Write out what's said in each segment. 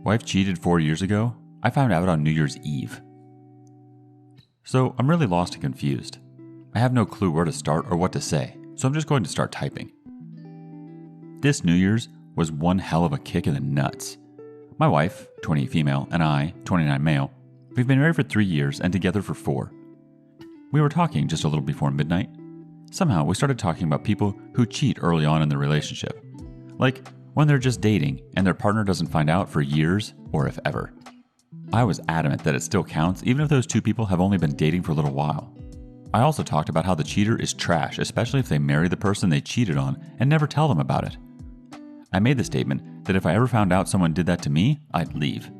Wife cheated 4 years ago. I found out on New Year's Eve. So I'm really lost and confused. I have no clue where to start or what to say, so I'm just going to start typing. This New Year's was one hell of a kick in the nuts. My wife, 28 female, and I, 29 male, we've been married for 3 years and together for 4. We were talking just a little before midnight. Somehow we started talking about people who cheat early on in the relationship. Like when they're just dating and their partner doesn't find out for years or if ever. I was adamant that it still counts even if those two people have only been dating for a little while. I also talked about how the cheater is trash, especially if they marry the person they cheated on and never tell them about it. I made the statement that if I ever found out someone did that to me, I'd leave.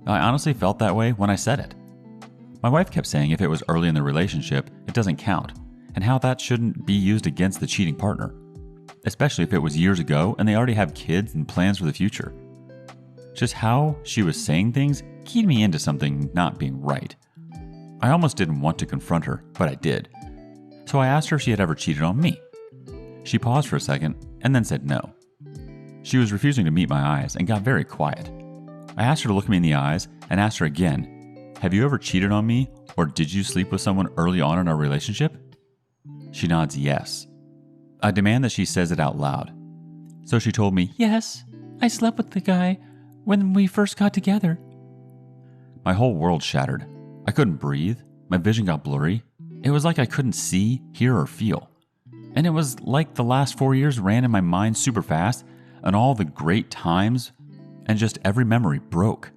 I honestly felt that way when I said it. My wife kept saying if it was early in the relationship, it doesn't count, and how that shouldn't be used against the cheating partner, especially if it was years ago and they already have kids and plans for the future. Just how she was saying things keyed me into something not being right. I almost didn't want to confront her, but I did. So I asked her if she had ever cheated on me. She paused for a second and then said no. She was refusing to meet my eyes and got very quiet. I asked her to look me in the eyes and asked her again, "Have you ever cheated on me, or did you sleep with someone early on in our relationship?" She nods yes. I demand that she says it out loud. So she told me, "Yes, I slept with the guy when we first got together." My whole world shattered. I couldn't breathe. My vision got blurry. It was like I couldn't see, hear, or feel. And it was like the last 4 years ran in my mind super fast, and all the great times and just every memory broke.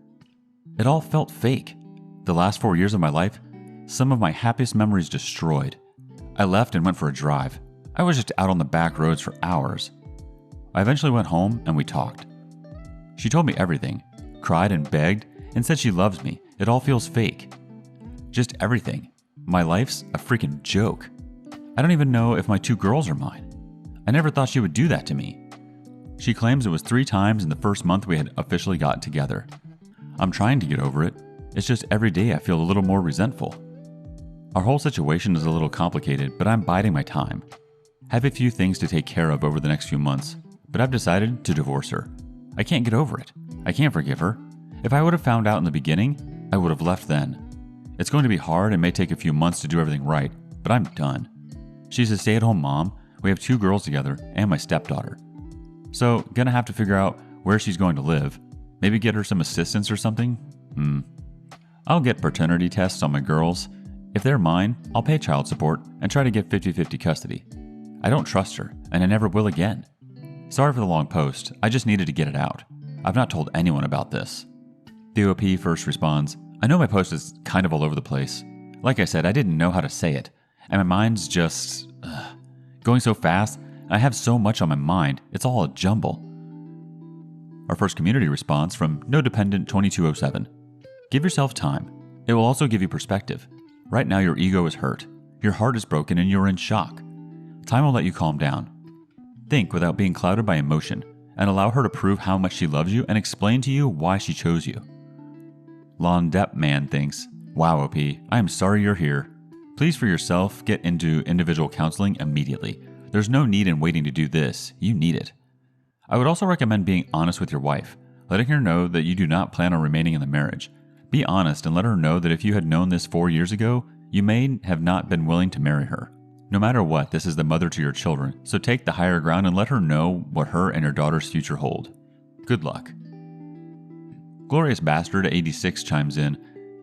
It all felt fake. The last 4 years of my life, some of my happiest memories destroyed. I left and went for a drive. I was just out on the back roads for hours. I eventually went home and we talked. She told me everything, cried and begged, and said she loves me. It all feels fake. Just everything. My life's a freaking joke. I don't even know if my 2 girls are mine. I never thought she would do that to me. She claims it was 3 times in the first month we had officially gotten together. I'm trying to get over it. It's just every day I feel a little more resentful. Our whole situation is a little complicated, but I'm biding my time. I have a few things to take care of over the next few months, but I've decided to divorce her. I can't get over it. I can't forgive her. If I would have found out in the beginning, I would have left then. It's going to be hard and may take a few months to do everything right, but I'm done. She's a stay-at-home mom. We have 2 girls together and my stepdaughter. So, gonna have to figure out where she's going to live. Maybe get her some assistance or something? I'll get paternity tests on my girls. If they're mine, I'll pay child support and try to get 50-50 custody. I don't trust her, and I never will again. Sorry for the long post, I just needed to get it out. I've not told anyone about this. The OP first responds, "I know my post is kind of all over the place. Like I said, I didn't know how to say it, and my mind's just going so fast. I have so much on my mind, it's all a jumble." Our first community response from No Dependent 2207. Give yourself time. It will also give you perspective. Right now your ego is hurt. Your heart is broken and you're in shock. Time will let you calm down. Think without being clouded by emotion and allow her to prove how much she loves you and explain to you why she chose you. Lon Depp Man thinks, "Wow, OP, I am sorry you're here. Please for yourself get into individual counseling immediately. There's no need in waiting to do this. You need it." I would also recommend being honest with your wife, letting her know that you do not plan on remaining in the marriage. Be honest and let her know that if you had known this 4 years ago, you may have not been willing to marry her. No matter what, this is the mother to your children, so take the higher ground and let her know what her and your daughter's future hold. Good luck. Glorious Bastard 86 chimes in,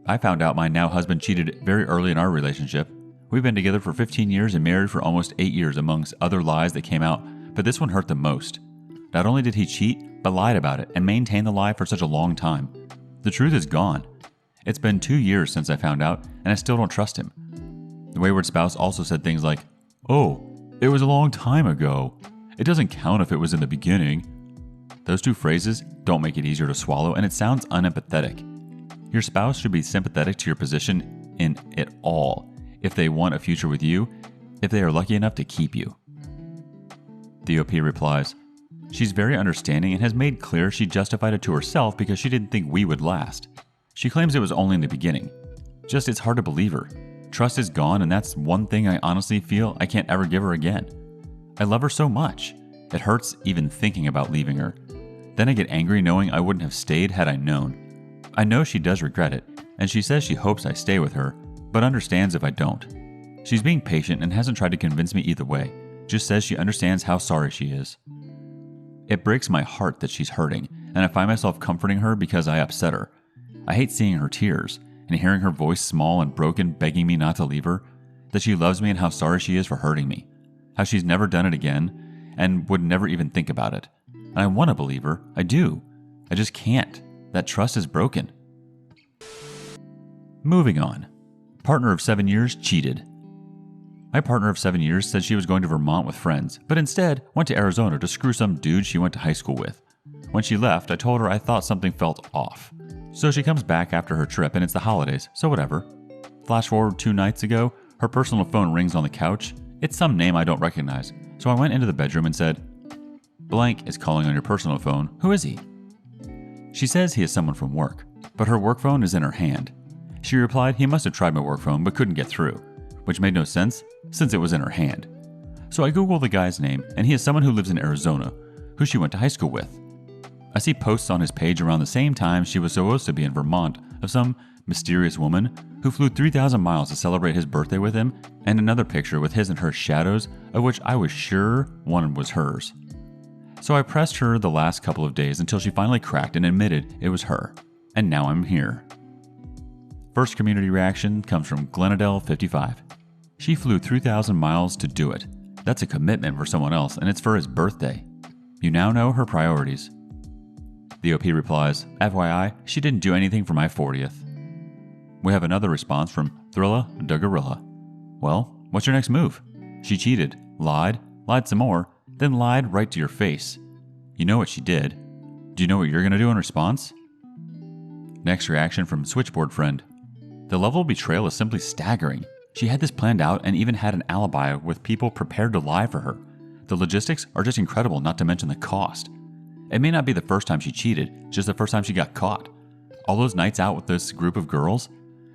"I found out my now husband cheated very early in our relationship. We've been together for 15 years and married for almost 8 years amongst other lies that came out, but this one hurt the most. Not only did he cheat, but lied about it and maintained the lie for such a long time. The truth is gone. It's been 2 years since I found out, and I still don't trust him." The wayward spouse also said things like, "Oh, it was a long time ago. It doesn't count if it was in the beginning." Those 2 phrases don't make it easier to swallow, and it sounds unempathetic. Your spouse should be sympathetic to your position in it all, if they want a future with you, if they are lucky enough to keep you. The OP replies, "She's very understanding and has made clear she justified it to herself because she didn't think we would last. She claims it was only in the beginning. Just it's hard to believe her. Trust is gone, and that's one thing I honestly feel I can't ever give her again. I love her so much. It hurts even thinking about leaving her. Then I get angry knowing I wouldn't have stayed had I known. I know she does regret it, and she says she hopes I stay with her, but understands if I don't. She's being patient and hasn't tried to convince me either way, just says she understands how sorry she is. It breaks my heart that she's hurting, and I find myself comforting her because I upset her. I hate seeing her tears, and hearing her voice small and broken begging me not to leave her, that she loves me and how sorry she is for hurting me, how she's never done it again, and would never even think about it. And I want to believe her, I do. I just can't. That trust is broken. Moving on. Partner of 7 years cheated. My partner of 7 years said she was going to Vermont with friends, but instead went to Arizona to screw some dude she went to high school with. When she left, I told her I thought something felt off. So she comes back after her trip and it's the holidays, so whatever. Flash forward 2 nights ago, her personal phone rings on the couch. It's some name I don't recognize, so I went into the bedroom and said, "Blank is calling on your personal phone. Who is he?" She says he is someone from work, but her work phone is in her hand. She replied he must have tried my work phone but couldn't get through, which made no sense since it was in her hand. So I Google the guy's name, and he is someone who lives in Arizona, who she went to high school with. I see posts on his page around the same time she was supposed to be in Vermont of some mysterious woman who flew 3,000 miles to celebrate his birthday with him, and another picture with his and her shadows, of which I was sure one was hers. So I pressed her the last couple of days until she finally cracked and admitted it was her, and now I'm here. First community reaction comes from Glenadell 55. She flew 3,000 miles to do it. That's a commitment for someone else, and it's for his birthday. You now know her priorities. The OP replies, FYI, she didn't do anything for my 40th. We have another response from Thrilla Duggarilla. Well, what's your next move? She cheated, lied some more, then lied right to your face. You know what she did. Do you know what you're going to do in response? Next reaction from Switchboard Friend. The level of betrayal is simply staggering. She had this planned out and even had an alibi with people prepared to lie for her. The logistics are just incredible, not to mention the cost. It may not be the first time she cheated, just the first time she got caught. All those nights out with this group of girls,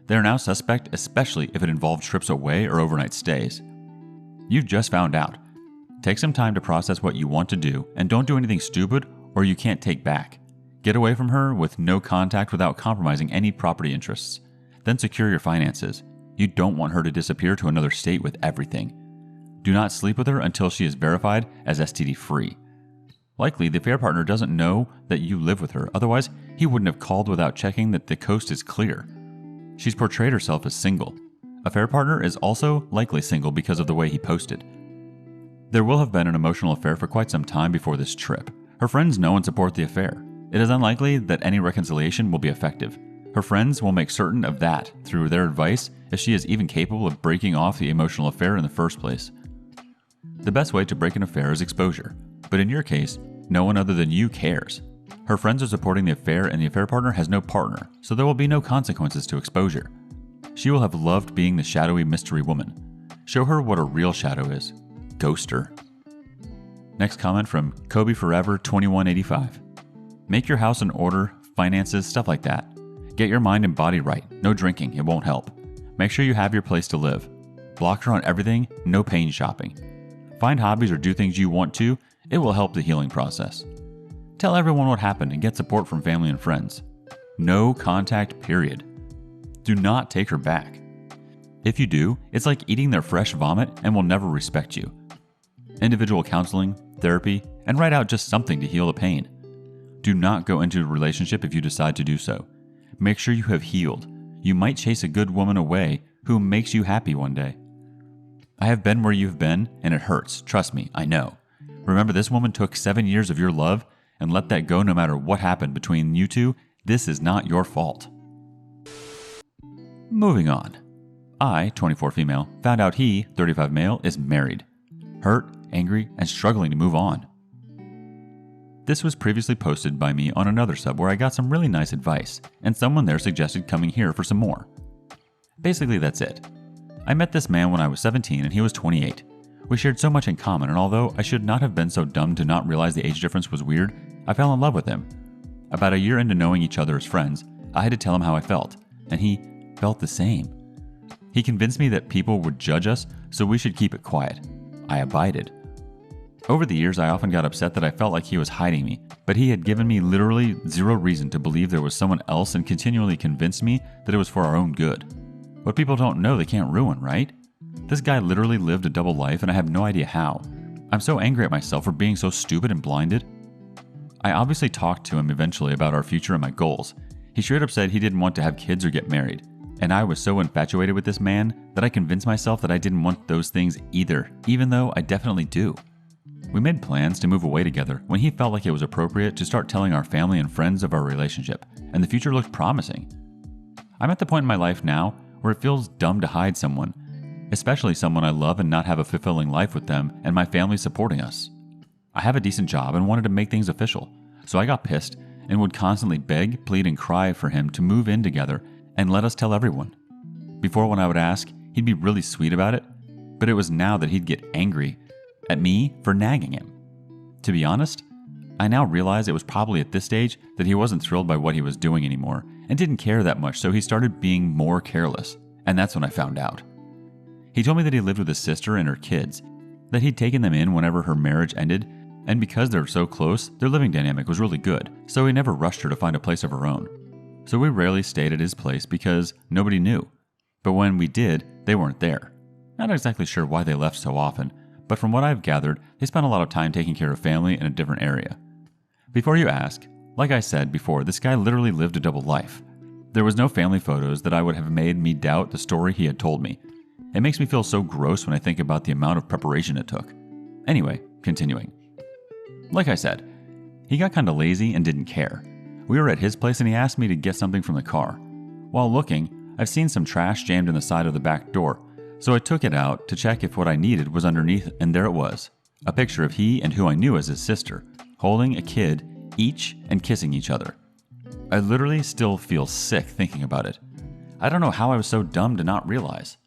they are now suspect, especially if it involved trips away or overnight stays. You've just found out. Take some time to process what you want to do and don't do anything stupid or you can't take back. Get away from her with no contact without compromising any property interests. Then secure your finances. You don't want her to disappear to another state with everything. Do not sleep with her until she is verified as STD free. Likely, the affair partner doesn't know that you live with her, otherwise he wouldn't have called without checking that the coast is clear. She's portrayed herself as single. Affair partner is also likely single because of the way he posted. There will have been an emotional affair for quite some time before this trip. Her friends know and support the affair. It is unlikely that any reconciliation will be effective. Her friends will make certain of that through their advice if she is even capable of breaking off the emotional affair in the first place. The best way to break an affair is exposure, but in your case, no one other than you cares. Her friends are supporting the affair and the affair partner has no partner, so there will be no consequences to exposure. She will have loved being the shadowy mystery woman. Show her what a real shadow is. Ghost her. Next comment from Kobe Forever 2185. Make your house in order, finances, stuff like that. Get your mind and body right. No drinking, it won't help. Make sure you have your place to live. Block her on everything, no pain shopping. Find hobbies or do things you want to, it will help the healing process. Tell everyone what happened and get support from family and friends. No contact, period. Do not take her back. If you do, it's like eating their fresh vomit and will never respect you. Individual counseling, therapy, and write out just something to heal the pain. Do not go into a relationship if you decide to do so. Make sure you have healed. You might chase a good woman away who makes you happy one day. I have been where you've been, and it hurts. Trust me, I know. Remember, this woman took 7 years of your love and let that go no matter what happened between you two. This is not your fault. Moving on. I, 24 female, found out he, 35 male, is married. Hurt, angry, and struggling to move on. This was previously posted by me on another sub where I got some really nice advice, and someone there suggested coming here for some more. Basically, that's it. I met this man when I was 17 and he was 28. We shared so much in common, and although I should not have been so dumb to not realize the age difference was weird, I fell in love with him. About a year into knowing each other as friends, I had to tell him how I felt, and he felt the same. He convinced me that people would judge us, so we should keep it quiet. I abided. Over the years, I often got upset that I felt like he was hiding me, but he had given me literally zero reason to believe there was someone else and continually convinced me that it was for our own good. What people don't know, they can't ruin, right? This guy literally lived a double life and I have no idea how. I'm so angry at myself for being so stupid and blinded. I obviously talked to him eventually about our future and my goals. He straight up said he didn't want to have kids or get married. And I was so infatuated with this man that I convinced myself that I didn't want those things either, even though I definitely do. We made plans to move away together when he felt like it was appropriate to start telling our family and friends of our relationship, and the future looked promising. I'm at the point in my life now where it feels dumb to hide someone, especially someone I love, and not have a fulfilling life with them and my family supporting us. I have a decent job and wanted to make things official, so I got pissed and would constantly beg, plead, and cry for him to move in together and let us tell everyone. Before, when I would ask, he'd be really sweet about it, but it was now that he'd get angry at me for nagging him. To be honest, I now realize it was probably at this stage that he wasn't thrilled by what he was doing anymore and didn't care that much, so he started being more careless, and that's when I found out. He told me that he lived with his sister and her kids, that he'd taken them in whenever her marriage ended, and because they're so close, their living dynamic was really good, so he never rushed her to find a place of her own. So we rarely stayed at his place because nobody knew, but when we did, they weren't there. Not exactly sure why they left so often, but from what I've gathered, they spent a lot of time taking care of family in a different area. Before you ask, like I said before, this guy literally lived a double life. There was no family photos that I would have made me doubt the story he had told me. It makes me feel so gross when I think about the amount of preparation it took. Anyway, continuing. Like I said, he got kinda lazy and didn't care. We were at his place and he asked me to get something from the car. While looking, I've seen some trash jammed in the side of the back door, so I took it out to check if what I needed was underneath, and there it was. A picture of he and who I knew as his sister, holding a kid, each, and kissing each other. I literally still feel sick thinking about it. I don't know how I was so dumb to not realize.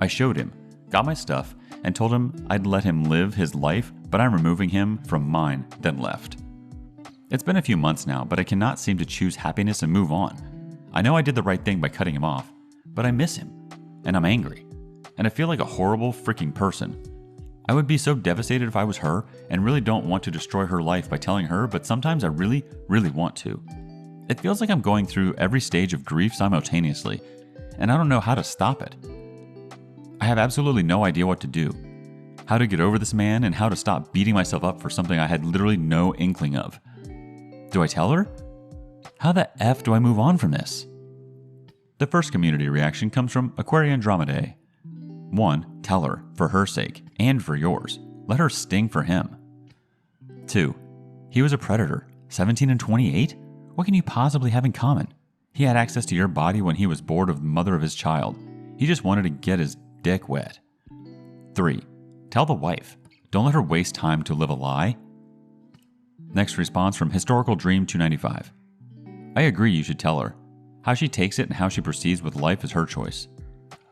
I showed him, got my stuff, and told him I'd let him live his life, but I'm removing him from mine, then left. It's been a few months now, but I cannot seem to choose happiness and move on. I know I did the right thing by cutting him off, but I miss him, and I'm angry. And I feel like a horrible freaking person. I would be so devastated if I was her and really don't want to destroy her life by telling her, but sometimes I really, really want to. It feels like I'm going through every stage of grief simultaneously, and I don't know how to stop it. I have absolutely no idea what to do, how to get over this man, and how to stop beating myself up for something I had literally no inkling of. Do I tell her? How the F do I move on from this? The first community reaction comes from Aquarian Drama Day. 1. Tell her, for her sake, and for yours. Let her sting for him. 2. He was a predator, 17 and 28? What can you possibly have in common? He had access to your body when he was bored of the mother of his child. He just wanted to get his dick wet. 3. Tell the wife. Don't let her waste time to live a lie. Next response from Historical Dream 295. I agree you should tell her. How she takes it and how she proceeds with life is her choice.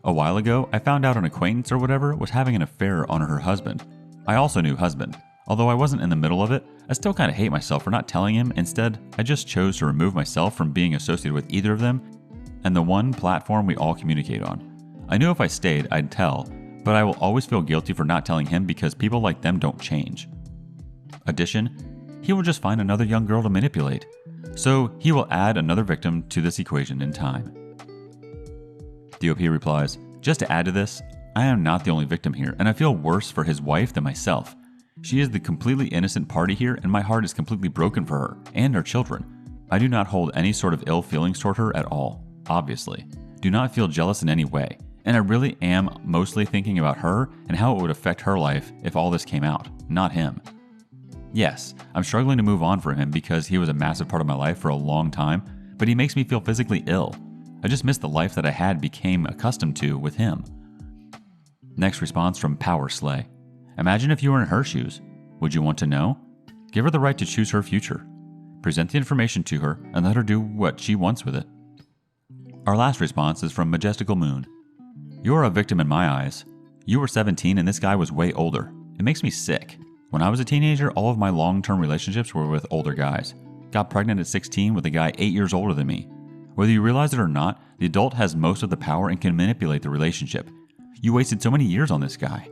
A while ago, I found out an acquaintance or whatever was having an affair on her husband. I also knew husband. Although I wasn't in the middle of it, I still kind of hate myself for not telling him. Instead, I just chose to remove myself from being associated with either of them and the one platform we all communicate on. I knew if I stayed, I'd tell, but I will always feel guilty for not telling him because people like them don't change. Addition, he will just find another young girl to manipulate, so he will add another victim to this equation in time. DOP replies, just to add to this, I am not the only victim here, and I feel worse for his wife than myself. She is the completely innocent party here, and my heart is completely broken for her and our children. I do not hold any sort of ill feelings toward her at all, obviously. Do not feel jealous in any way, and I really am mostly thinking about her and how it would affect her life if all this came out, not him. Yes, I'm struggling to move on from him because he was a massive part of my life for a long time, but he makes me feel physically ill. I just miss the life that I had became accustomed to with him. Next response from Power Slay. Imagine if you were in her shoes. Would you want to know? Give her the right to choose her future. Present the information to her and let her do what she wants with it. Our last response is from Majestical Moon. You are a victim in my eyes. You were 17 and this guy was way older. It makes me sick. When I was a teenager, all of my long-term relationships were with older guys. Got pregnant at 16 with a guy 8 years older than me. Whether you realize it or not, the adult has most of the power and can manipulate the relationship. You wasted so many years on this guy.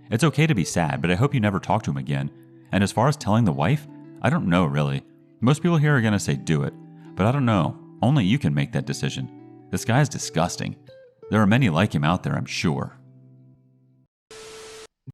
It's okay to be sad, but I hope you never talk to him again. And as far as telling the wife, I don't know really. Most people here are going to say do it, but I don't know. Only you can make that decision. This guy is disgusting. There are many like him out there, I'm sure.